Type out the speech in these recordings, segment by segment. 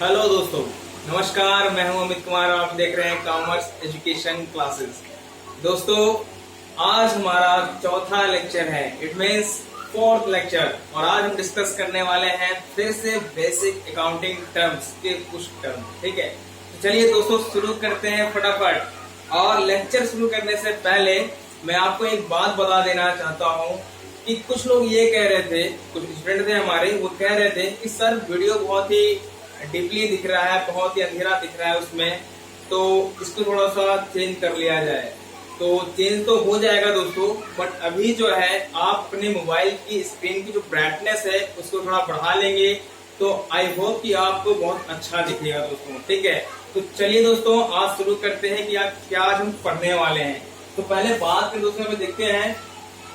Hello दोस्तों, नमस्कार। मैं हूं अमित कुमार। आप देख रहे हैं कॉमर्स एजुकेशन क्लासेस। दोस्तों, आज हमारा चौथा लेक्चर है, इट मीन्स फोर्थ लेक्चर। और आज हम डिस्कस करने वाले हैं फिर से बेसिक अकाउंटिंग टर्म्स के कुछ टर्म। ठीक है, तो चलिए दोस्तों शुरू करते हैं फटाफट। और लेक्चर शुरू करने से पहले मैं आपको एक बात बता देना चाहता हूँ कि कुछ लोग ये कह रहे थे, कुछ स्टूडेंट थे हमारे, वो कह रहे थे कि सर वीडियो बहुत ही डीपली दिख रहा है, बहुत ही अंधेरा दिख रहा है उसमें, तो इसको थोड़ा सा चेंज कर लिया जाए। तो चेंज तो हो जाएगा दोस्तों, बट अभी जो है आप अपने मोबाइल की स्क्रीन की जो ब्राइटनेस है उसको थोड़ा बढ़ा लेंगे तो आई होप कि आपको बहुत अच्छा दिखेगा दोस्तों। ठीक है, तो चलिए दोस्तों आज शुरू करते हैं कि आज क्या आज हम पढ़ने वाले हैं। तो पहले बात में दोस्तों में देखते हैं,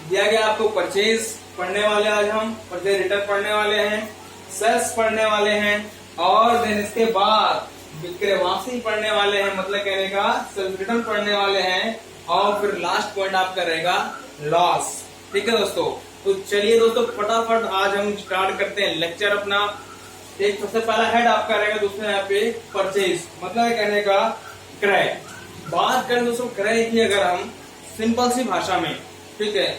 दिया गया आपको परचेज पढ़ने वाले, आज हम परचेज रिटर्न पढ़ने वाले हैं, सेल्स पढ़ने वाले हैं, और देन इसके बाद विक्रयवासी पढ़ने वाले हैं, मतलब कहने का सेल्स रिटर्न पढ़ने वाले हैं, और फिर लास्ट पॉइंट आपका रहेगा लॉस। ठीक है दोस्तों, तो चलिए दोस्तों फटाफट आज हम स्टार्ट करते हैं लेक्चर अपना। एक सबसे पहला हेड आपका रहेगा दोस्तों यहाँ पे परचेज, मतलब कहने का क्रय। बात करें दोस्तों क्रय की अगर हम सिंपल सी भाषा में, ठीक है,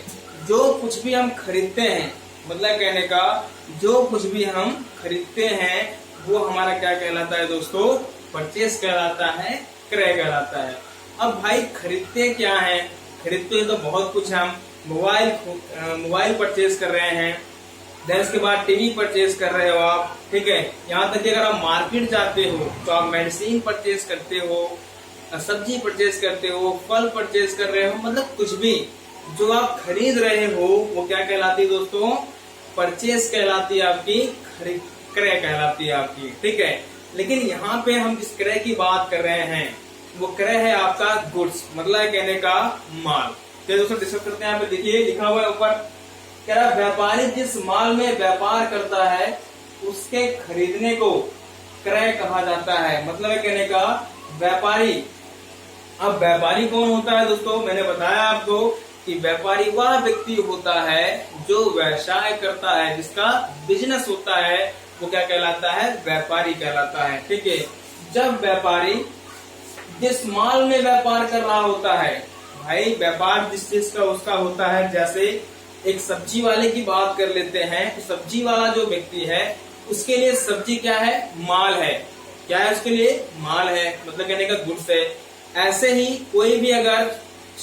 जो कुछ भी हम खरीदते हैं, मतलब कहने का जो कुछ भी हम खरीदते हैं वो हमारा क्या कहलाता है दोस्तों? परचेस कहलाता है, क्रय कहलाता है। अब भाई खरीदते क्या है? खरीदते तो बहुत कुछ है। हम मोबाइल परचेज कर रहे हैं, देन इसके बाद टीवी परचेज कर रहे हो आप। ठीक है, यहाँ तक कि अगर आप मार्केट जाते हो तो आप मेडिसिन परचेज करते हो, सब्जी परचेज करते हो, फल परचेज कर रहे हो, मतलब कुछ भी जो आप खरीद रहे हो वो क्या कहलाती है दोस्तों? परचेज कहलाती है आपकी, क्रय कहलाती है आपकी। ठीक है, लेकिन यहाँ पे हम जिस क्रय की बात कर रहे हैं वो क्रय है आपका गुड्स, मतलब कहने का माल। तो दोस्तों डिस्कस करते हैं। यहाँ पे देखिए लिखा हुआ है ऊपर, कह रहा व्यापारी जिस माल में व्यापार करता है उसके खरीदने को क्रय कहा जाता है, मतलब कहने का व्यापारी। अब व्यापारी कौन होता है दोस्तों? मैंने बताया आपको कि व्यापारी वह व्यक्ति होता है जो व्यवसाय करता है, जिसका बिजनेस होता है, वो क्या कहलाता है? व्यापारी कहलाता है। ठीक है, जब व्यापारी जिस माल में व्यापार कर रहा होता है, भाई व्यापार जिस चीज का उसका होता है, जैसे एक सब्जी वाले की बात कर लेते हैं, तो सब्जी वाला जो व्यक्ति है उसके लिए सब्जी क्या है? माल है। क्या है उसके लिए? माल है, मतलब कहने का गुड्स है। ऐसे ही कोई भी अगर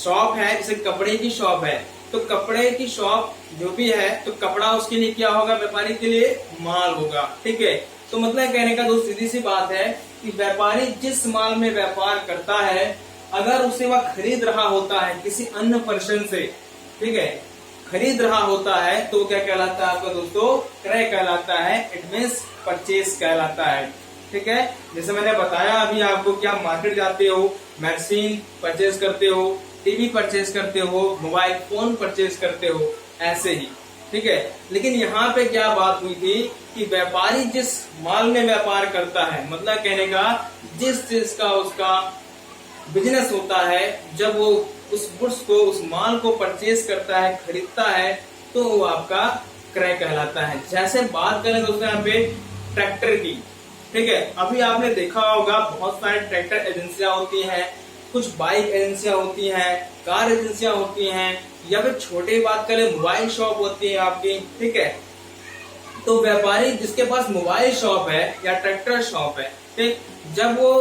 शॉप है, जैसे कपड़े की शॉप है, तो कपड़े की शॉप जो भी है तो कपड़ा उसके लिए क्या होगा? व्यापारी के लिए माल होगा। ठीक है, तो मतलब कहने का दोस्त सीधी सी बात है कि व्यापारी जिस माल में व्यापार करता है, अगर उसे वह खरीद रहा होता है किसी अन्य पर्सन से, ठीक है, खरीद रहा होता है, तो क्या कहलाता है आपका दोस्तों? क्रय कहलाता है, इट मीन्स परचेज कहलाता है। ठीक है, जैसे मैंने बताया अभी आपको, क्या मार्केट जाते हो, मेडिसिन परचेज करते हो, टीवी परचेज करते हो, मोबाइल फोन परचेज करते हो, ऐसे ही। ठीक है, लेकिन यहाँ पे क्या बात हुई थी कि व्यापारी जिस माल में व्यापार करता है, मतलब कहने का जिस चीज का उसका बिजनेस होता है, जब वो उस गुड्स को, उस माल को परचेज करता है, खरीदता है, तो वो आपका क्रय कहलाता है। जैसे बात करें दोस्तों यहाँ पे ट्रैक्टर की, ठीक है, अभी आपने देखा होगा बहुत सारे ट्रैक्टर एजेंसियां होती हैं, कुछ बाइक एजेंसियां होती हैं, कार एजेंसियां होती हैं, या फिर छोटे बात करें मोबाइल शॉप होती है आपकी। ठीक है, तो व्यापारी जिसके पास मोबाइल शॉप है या ट्रैक्टर शॉप है, ठीक, जब वो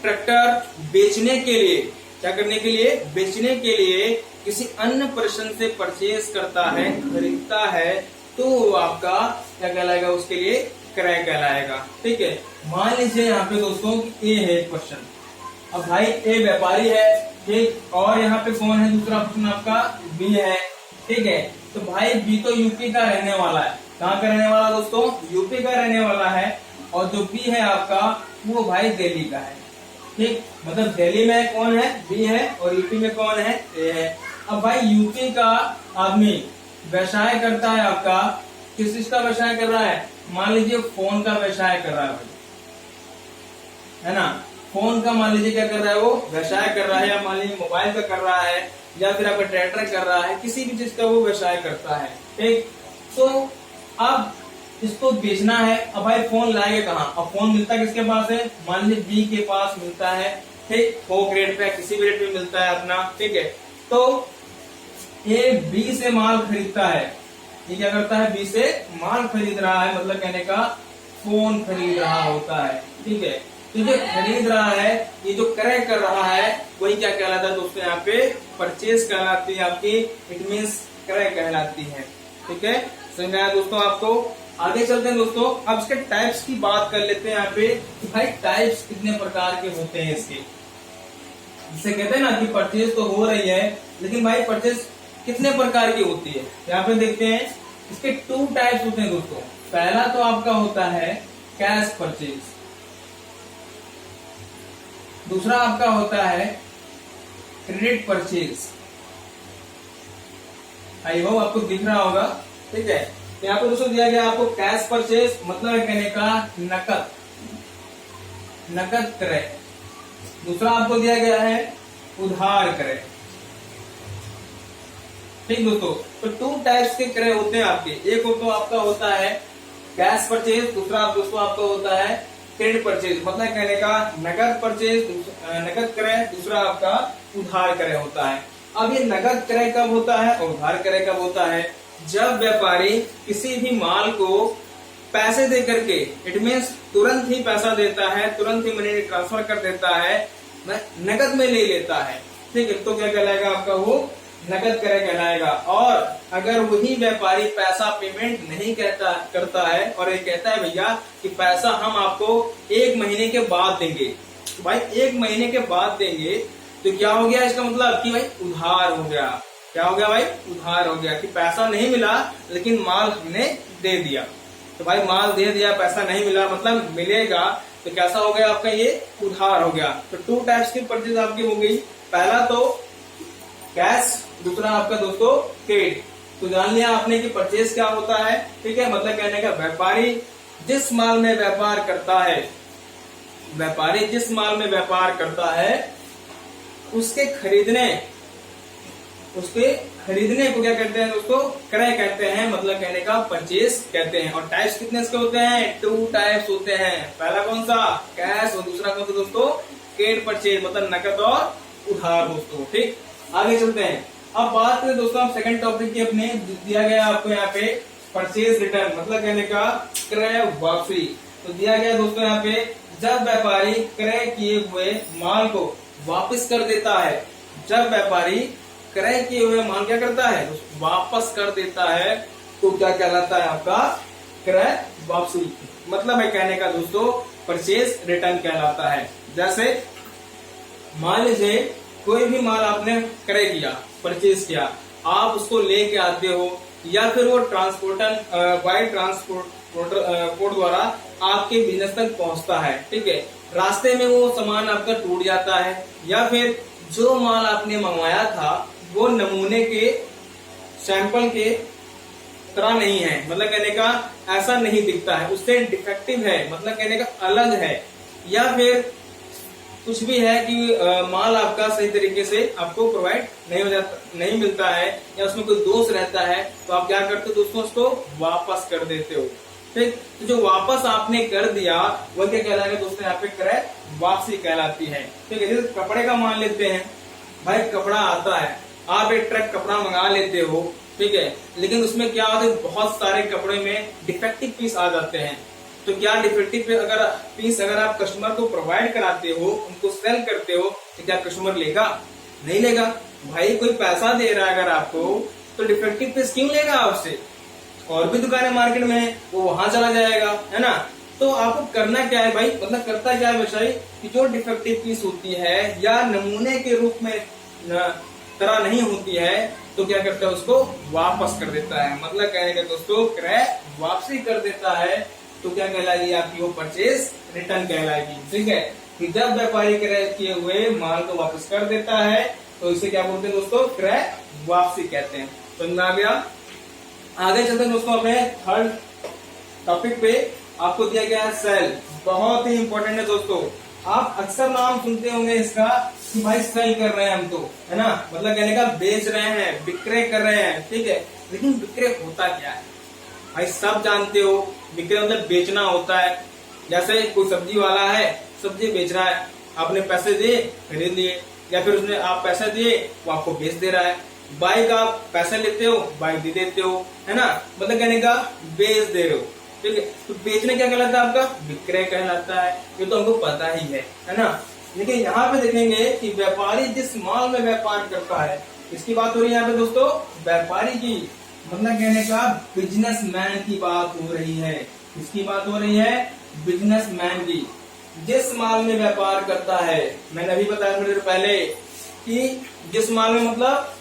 ट्रैक्टर बेचने के लिए, क्या करने के लिए? बेचने के लिए किसी अन्य पर्सन से परचेज करता है, खरीदता है, तो वो आपका क्या कहलाएगा? उसके लिए क्रय कहलाएगा। ठीक है, मान लीजिए यहाँ पे दोस्तों ए है क्वेश्चन। अब भाई ए व्यापारी है, ठीक, और यहाँ पे कौन है? दूसरा ऑप्शन आपका बी है। ठीक है, तो भाई बी तो यूपी का रहने वाला है। कहाँ का रहने वाला दोस्तों? यूपी का रहने वाला है। और जो बी है आपका वो भाई दिल्ली का है। ठीक, मतलब दिल्ली में कौन है? बी है, और यूपी में कौन है? ए है। अब भाई यूपी का आदमी व्यवसाय करता है आपका, किस चीज का व्यवसाय कर रहा है? मान लीजिए फोन का व्यवसाय कर रहा है भाई, है ना? फोन का मान लीजिए क्या कर रहा है? वो व्यवसाय कर रहा है, या मान लीजिए मोबाइल का कर रहा है, या फिर आपका ट्रैक्टर कर रहा है, किसी भी चीज का वो व्यवसाय करता है। ठीक, तो अब इसको बेचना है। अब भाई फोन लाएगा कहाँ? अब फोन मिलता किसके पास है? मान लीजिए बी के पास मिलता है, ठीक, थोक रेट पे, किसी भी रेट पे मिलता है अपना, ठीक है। तो ये बी से माल खरीदता है, ये क्या करता है? बी से माल खरीद रहा है, मतलब कहने का फोन खरीद रहा होता है, ठीक है। तो जो खरीद रहा है, ये जो क्रय कर रहा है, वही क्या कहलाता है दोस्तों? यहाँ पे परचेज कहलाती है आपकी, इट मीन्स क्रय कहलाती है, ठीक है। समझ आया दोस्तों आपको? आगे चलते हैं दोस्तों, अब इसके टाइप्स की बात कर लेते हैं यहाँ पे कि भाई टाइप्स कितने प्रकार के होते हैं इसके। जिसे कहते हैं ना कि परचेज तो हो रही है, लेकिन भाई परचेज कितने प्रकार की होती है? यहाँ पे देखते हैं, इसके 2 टाइप्स होते हैं दोस्तों। पहला तो आपका होता है कैश परचेज, दूसरा आपका होता है क्रेडिट परचेज। आई होप आपको दिख रहा होगा, ठीक है। यहाँ पे दोस्तों दिया गया आपको कैश परचेज, मतलब कहने का नकद क्रय। दूसरा आपको दिया गया है उधार क्रय, ठीक दोस्तों। तो 2 टाइप्स के क्रय होते हैं आपके। एक तो आपका होता है कैश परचेज, दूसरा दोस्तों आपका होता है क्रेडिट परचेज, मतलब कहने का नकद परचेज, नकद क्रय, दूसरा आपका उधार क्रय होता है। अब ये नकद क्रय कब होता है और उधार क्रय कब होता है? जब व्यापारी किसी भी माल को पैसे दे करके, इट मीन्स तुरंत ही पैसा देता है, तुरंत ही मनी ट्रांसफर कर देता है, नकद में ले लेता है, ठीक है, तो क्या कहलाएगा आपका? वो नकद क्रय कहलाएगा। और अगर वही व्यापारी पैसा पेमेंट नहीं करता है और ये कहता है भैया कि पैसा हम आपको 1 महीने के बाद देंगे, तो भाई 1 महीने के बाद देंगे, तो क्या हो गया इसका मतलब? कि भाई उधार हो गया। क्या हो गया भाई? उधार हो गया, कि पैसा नहीं मिला लेकिन माल हमने दे दिया। तो भाई माल दे दिया, पैसा नहीं मिला, मतलब मिलेगा, तो कैसा हो गया आपका? ये उधार हो गया। तो 2 टाइप्स की परचेज आपकी हो गई। पहला तो कैश, दूसरा आपका दोस्तों क्रेडिट। तो जान लिया आपने कि परचेज क्या होता है, ठीक है। मतलब कहने का व्यापारी जिस माल में व्यापार करता है, व्यापारी जिस माल में व्यापार करता है उसके खरीदने को क्या कहते हैं दोस्तों? क्रय कहते हैं, मतलब कहने का परचेज कहते हैं। और टाइप्स कितने इसके होते हैं? 2 टाइप्स होते हैं। पहला कौन सा? कैश, और दूसरा कौन सा दोस्तों? क्रेडिट परचेज, मतलब नकद और उधार दोस्तों, ठीक। आगे चलते हैं। अब बात करें दोस्तों आप सेकंड टॉपिक की अपने, दिया गया आपको यहाँ पे परचेज रिटर्न, मतलब कहने का क्रय वापसी। तो दिया गया दोस्तों यहाँ पे, जब व्यापारी क्रय किए हुए माल को वापस कर देता है, जब व्यापारी क्रय किए हुए माल क्या करता है? वापस कर देता है, तो क्या कहलाता है आपका? क्रय वापसी। मतलब है कहने का दोस्तों परचेज रिटर्न कहलाता है। जैसे मान लीजिए कोई भी माल आपने क्रय किया, परचेज किया, आप उसको लेके आते हो, या फिर वो ट्रांसपोर्टर बाय ट्रांसपोर्ट द्वारा आपके बिजनेस तक पहुंचता है, ठीक है। रास्ते में वो सामान आपका टूट जाता है, या फिर जो माल आपने मंगवाया था वो नमूने के, सैंपल के तरह नहीं है, मतलब कहने का ऐसा नहीं दिखता है, उससे डिफेक्टिव है, मतलब कहने का अलग है, या फिर कुछ भी है कि माल आपका सही तरीके से आपको प्रोवाइड नहीं मिलता है, या उसमें कोई दोष रहता है, तो आप क्या करते हो दोस्तों? उसको वापस कर देते हो, ठीक। तो जो वापस आपने कर दिया वो क्या कहलाएगा दोस्तों? यहाँ पे क्रय वापसी कहलाती है, ठीक है। जैसे कपड़े का मान लेते हैं, भाई कपड़ा आता है, आप एक ट्रक कपड़ा मंगा लेते हो, ठीक है, लेकिन उसमें क्या होता है? बहुत सारे कपड़े में डिफेक्टिव पीस आ जाते हैं। तो क्या डिफेक्टिव पीस अगर आप कस्टमर को प्रोवाइड कराते हो, उनको सेल करते हो, तो क्या कस्टमर लेगा? नहीं लेगा। भाई कोई पैसा दे रहा है अगर आपको, तो डिफेक्टिव पीस क्यों लेगा आपसे? और भी दुकानें मार्केट में है, वो वहां चला जाएगा, है ना। तो आपको करना क्या है भाई? मतलब करता क्या है व्यवसायी कि जो डिफेक्टिव पीस होती है या नमूने के रूप में तरह नहीं होती है, तो क्या करता है? उसको वापस कर देता है, मतलब कहने का दोस्तों क्रय वापसी कर देता है। तो क्या कहलाएगी आपकी? वो परचेज रिटर्न कहलाएगी, ठीक है। कि जब व्यापारी क्रय किए हुए माल को वापस कर देता है, तो इसे क्या बोलते हैं दोस्तों? क्रय वापसी कहते हैं। समझ आ गया? आगे चलते हैं दोस्तों अपने थर्ड टॉपिक पे। आपको दिया गया है सेल, बहुत ही इंपॉर्टेंट है दोस्तों। आप अक्सर नाम सुनते होंगे इसका कि भाई सेल कर रहे हैं हम, तो है ना, मतलब कहने का बेच रहे हैं, विक्रय कर रहे हैं, ठीक है। लेकिन विक्रय होता क्या है भाई? सब जानते हो, विक्रय मतलब बेचना होता है। जैसे कोई सब्जी वाला है, सब्जी बेच रहा है, आपने पैसे दिए खरीद लिए, या फिर उसने आप पैसे दिए वो आपको बेच दे रहा है। बाइक आप पैसे लेते हो, बाइक दे देते हो, है ना, मतलब कहने का बेच दे रहे हो, ठीक है। तो बेचने क्या कहलाता है आपका? विक्रय कहलाता है, ये तो हमको पता ही है ना। लेकिन यहाँ पे देखेंगे कि व्यापारी जिस माल में व्यापार करता है, किसकी बात हो रही है यहाँ पे दोस्तों? व्यापारी की, मतलब कहने का बिजनेसमैन की बात हो रही है। किसकी बात हो रही है? बिजनेसमैन की। जिस माल में व्यापार करता है, मैंने अभी बताया थोड़ी देर पहले कि जिस माल में मतलब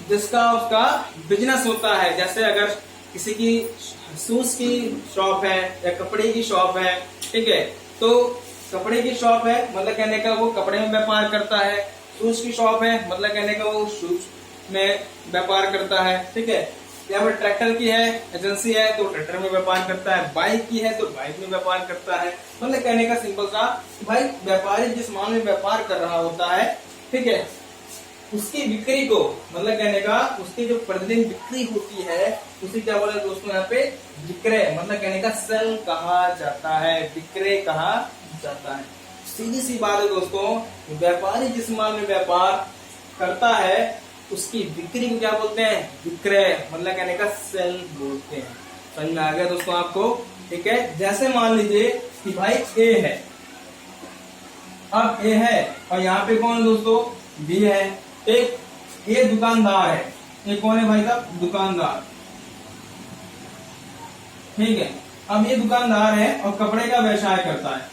जिसका उसका बिजनेस होता है। जैसे अगर किसी की शूज की शॉप है या कपड़े की शॉप है, ठीक है, तो कपड़े की शॉप है मतलब कहने का वो कपड़े में व्यापार करता है। शूज की शॉप है मतलब कहने का वो शूज में व्यापार करता है, ठीक है। या फिर ट्रैक्टर की है एजेंसी है तो ट्रैक्टर में व्यापार करता है, बाइक की है तो बाइक में व्यापार करता है। मतलब कहने का सिंपल सा भाई, व्यापारी जिस माल में व्यापार कर रहा होता है, ठीक है, उसकी बिक्री को, मतलब कहने का उसकी जो प्रतिदिन बिक्री होती है उसे क्या बोले दोस्तों यहाँ पे? विक्रय, मतलब कहने का सेल कहा जाता है, विक्रय कहा जाता है। सीधी सी बात है दोस्तों, व्यापारी जिस माल में व्यापार करता है उसकी बिक्री को क्या बोलते हैं? विक्रय, मतलब कहने का सेल बोलते हैं। समझ में आ गया दोस्तों आपको? ठीक है। जैसे मान लीजिए कि भाई ए है, अब ए है और यहाँ पे कौन दोस्तों? बी है। एक ये दुकानदार है, ये कौन है भाई साहब? दुकानदार, ठीक है। अब ये दुकानदार है और कपड़े का व्यवसाय करता है।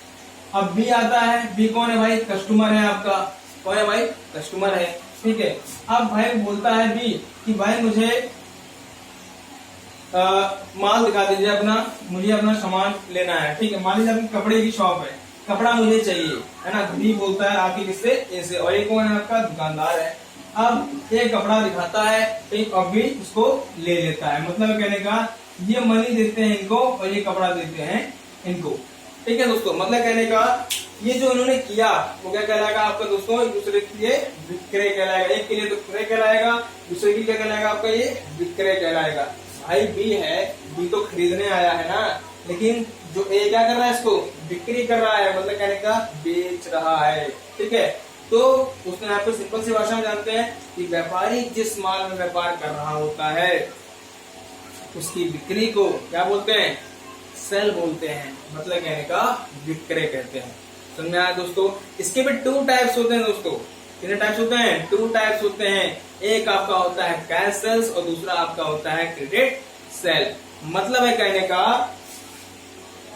अब बी आता है, बी कौन है भाई? कस्टमर है आपका। कौन है भाई? कस्टमर है, ठीक है। अब भाई बोलता है बी कि भाई मुझे माल दिखा दीजिए अपना, मुझे अपना सामान लेना है, ठीक है। मान लीजिए आपकी कपड़े की शॉप है, कपड़ा मुझे चाहिए, है ना। बी बोलता है आपकी किससे? ए से, और ये कौन है? आपका दुकानदार है। अब ये कपड़ा दिखाता है, ठीक, और बी उसको ले लेता है। मतलब कहने का ये मनी देते हैं इनको और ये कपड़ा देते हैं इनको, ठीक है दोस्तों। मतलब कहने का ये जो उन्होंने किया वो क्या कहलाएगा आपका दोस्तों? एक दूसरे के लिए विक्रय कहलाएगा। एक के लिए तो क्रय कहलाएगा, दूसरे के लिए क्या कहलाएगा आपका? ये विक्रय कहलाएगा। भाई बी है, बी तो खरीदने आया है ना, लेकिन जो ए क्या कर रहा है? इसको बिक्री कर रहा है, मतलब कहने का बेच रहा है, ठीक है। तो उसने यहाँ पे सिंपल सी भाषा में जानते हैं कि व्यापारी जिस माल में व्यापार कर रहा होता है उसकी बिक्री को क्या बोलते हैं? सेल बोलते हैं, मतलब कहने का विक्रय कहते हैं। समझ में आया दोस्तों? इसके भी टू टाइप्स होते हैं दोस्तों। कितने टाइप्स होते हैं? टू टाइप्स होते हैं। एक आपका होता है कैश सेल्स और दूसरा आपका होता है क्रेडिट सेल। मतलब है कहने का,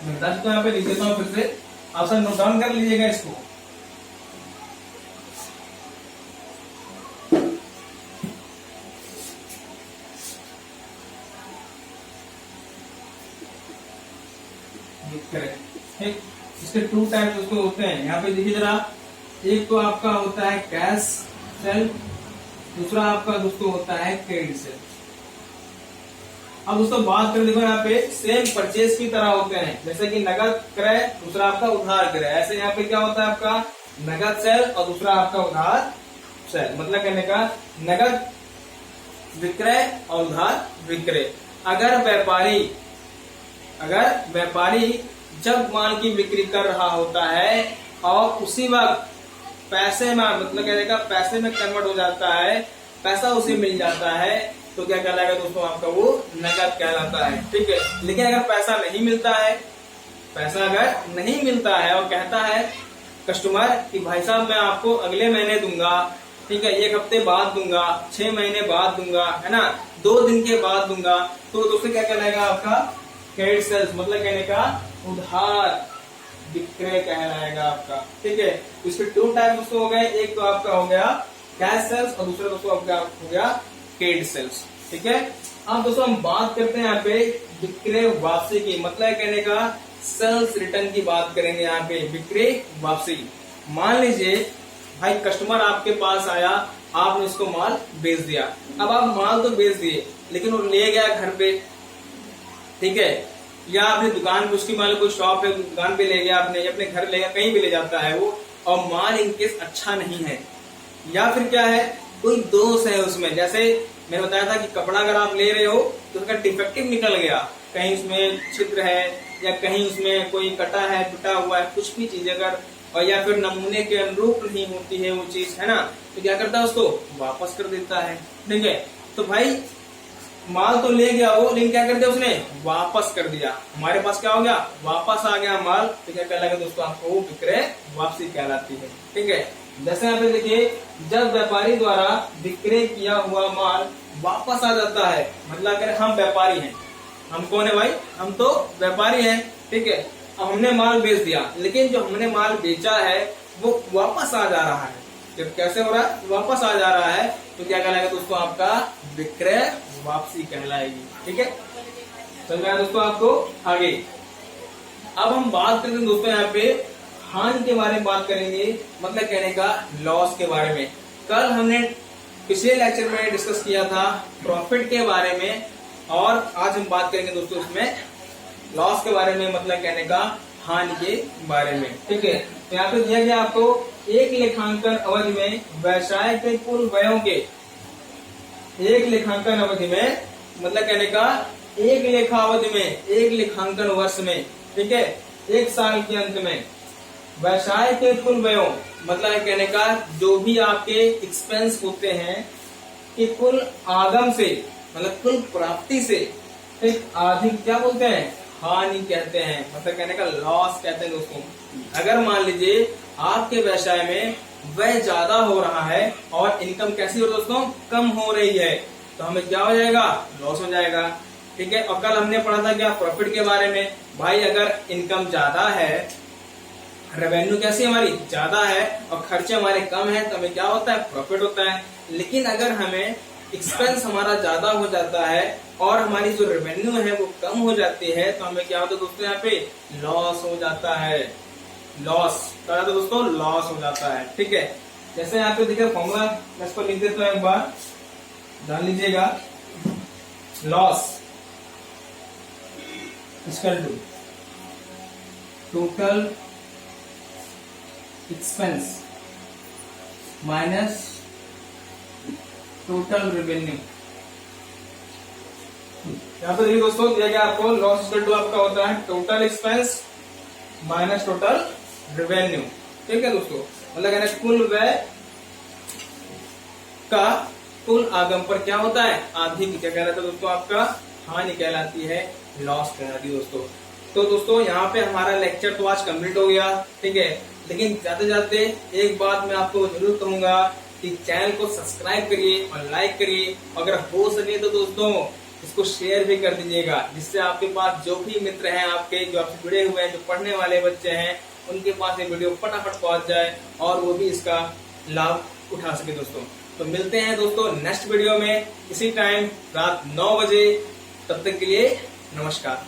मैं बता देता हूं, यहाँ पे लिख देता हूं फिर से, आप सब नोट डाउन कर लीजिएगा इसको। ठीक, इसके टू टाइप्स उसको होते हैं। यहाँ पे देखिए जरा, एक तो आपका होता है कैश सेल, दूसरा आपका दोस्तों होता है क्रेडिट सेल। अब दोस्तों बात करें, देखो यहाँ पे सेम परचेज की तरह होते हैं, जैसे कि नगद क्रय, दूसरा आपका उधार क्रय। ऐसे यहाँ पे क्या होता है आपका? नगद सेल और दूसरा आपका उधार सेल। मतलब कहने का नगद विक्रय और उधार विक्रय। अगर व्यापारी जब माल की बिक्री कर रहा होता है और उसी वक्त पैसे में, मतलब कहने का पैसे में कन्वर्ट हो जाता है, पैसा उसे मिल जाता है, तो क्या कहलाएगा दोस्तों? आपका वो नगद कहलाता है, ठीक है। लेकिन अगर पैसा नहीं मिलता है, पैसा अगर नहीं मिलता है और कहता है कस्टमर कि भाई साहब मैं आपको अगले महीने दूंगा, ठीक है, 1 हफ्ते बाद दूंगा, 6 महीने बाद दूंगा, है ना, 2 दिन के बाद दूंगा, तो दोस्तों क्या कहलाएगा आपका? क्रेडिट सेल्स, मतलब कहने का उधार विक्रय कहलाएगा आपका, ठीक है। इसके टू टाइप दोस्तों हो गए, एक तो आपका हो गया कैश सेल्स और दूसरा दोस्तों आपका हो गया क्रेडिट सेल्स, ठीक है। अब दोस्तों हम बात करते हैं यहाँ पे विक्रय वापसी की, मतलब कहने का सेल्स रिटर्न की बात करेंगे यहाँ पे, विक्रय वापसी। मान लीजिए भाई कस्टमर आपके पास आया, आपने उसको माल बेच दिया। अब आप माल तो बेच दिए लेकिन वो ले गया घर पे, ठीक है, या अपनी दुकान पे, उसकी मान लो कोई शॉप है, दुकान पे ले गया आपने, या अपने घर ले गया, कहीं भी ले जाता है वो, और माल इनकेस अच्छा नहीं है, या फिर क्या है कोई दोष है उसमें। जैसे मैंने बताया था कि कपड़ा अगर आप ले रहे हो तो उसका डिफेक्टिव निकल गया, कहीं उसमें छिद्र है या कहीं उसमें कोई कटा है, टूटा हुआ है, कुछ भी चीज अगर और या फिर नमूने के अनुरूप नहीं होती है वो चीज, है ना, तो क्या करता है उसको वापस कर देता है। ठीक है, तो भाई माल तो ले गया वो, लेकिन क्या कर दिया उसने, वापस कर दिया। हमारे पास क्या हो गया, वापस आ गया माल, तो क्या कहलाएगा दोस्तों, आपको वो विक्रय वापसी कहलाती है। ठीक है, जैसे यहाँ पे देखिए, जब व्यापारी द्वारा विक्रय किया हुआ माल वापस आ जाता है, मतलब अगर हम व्यापारी हैं, हम कौन है भाई, हम तो व्यापारी हैं। ठीक है, अब हमने माल बेच दिया, लेकिन जो हमने माल बेचा है वो वापस आ जा रहा है। जब कैसे हो रहा है, वापस आ जा रहा है, तो क्या कहलाएगा दोस्तों, आपका विक्रय वापसी कहलाएगी। ठीक है, समझ में आया दोस्तों आपको। आगे अब हम बात करते हैं दोस्तों यहाँ पे हानि के बारे में बात करेंगे, मतलब कहने का लॉस के बारे में। कल हमने पिछले लेक्चर में डिस्कस किया था प्रॉफिट के बारे में, और आज हम बात करेंगे दोस्तों उसमें लॉस के बारे में, मतलब कहने का हानि के बारे में। ठीक है, तो यहाँ पे दिया गया आपको एक लेखांकन अवधि में व्यवसाय के कुल व्ययों के, एक लेखांकन अवधि में मतलब कहने का एक लेखा अवधि में, एक लेखांकन वर्ष में, ठीक है, एक साल के अंत में व्यवसाय के कुल व्ययों, मतलब कहने का जो भी आपके एक्सपेंस होते हैं कि कुल आगम से, मतलब कुल प्राप्ति से एक अधिक क्या बोलते हैं, हानि कहते हैं, मतलब कहने का लॉस कहते हैं दोस्तों। अगर मान लीजिए आपके व्यवसाय में व्यय ज्यादा हो रहा है और इनकम कैसी हो दोस्तों, कम हो रही है, तो हमें क्या हो जाएगा, लॉस हो जाएगा। ठीक है, और कल हमने पढ़ा था क्या, प्रॉफिट के बारे में। भाई अगर इनकम ज्यादा है, रेवेन्यू कैसी हमारी ज्यादा है और खर्चे हमारे कम है, तो हमें क्या होता है, प्रॉफिट होता है। लेकिन अगर हमें एक्सपेंस हमारा ज्यादा हो जाता है और हमारी जो रेवेन्यू है वो कम हो जाती है, तो हमें क्या होता है दोस्तों, यहाँ पे लॉस हो जाता है। लॉस क्या होता है दोस्तों, लॉस हो जाता है। ठीक है, जैसे यहाँ पे देखिए फॉर्मूला, मैं इसको लिख देता हूँ, एक बार जान लीजिएगा। Loss equal to total expense minus total revenue. यहाँ पे देखिए दोस्तों दिया गया आपको लॉस इक्वल टू आपका होता है total expense minus total revenue. ठीक है दोस्तों, मतलब कहना कुल व्यय का कुल आगम पर क्या होता है, अधिक क्या कहलाता है दोस्तों, आपका हानि कहलाती है, लॉस कहलाती है दोस्तों। तो दोस्तों यहाँ पे हमारा लेक्चर तो आज कंप्लीट हो गया। ठीक है, लेकिन जाते जाते एक बात मैं आपको जरूर कहूंगा कि चैनल को सब्सक्राइब करिए और लाइक करिए, अगर हो सके तो दोस्तों इसको शेयर भी कर दीजिएगा, जिससे आपके पास जो भी मित्र हैं आपके, जो आपसे जुड़े हुए हैं, जो पढ़ने वाले बच्चे हैं, उनके पास ये वीडियो फटाफट पहुंच जाए और वो भी इसका लाभ उठा सके दोस्तों। तो मिलते हैं दोस्तों नेक्स्ट वीडियो में इसी टाइम रात 9 बजे, तब तक के लिए नमस्कार।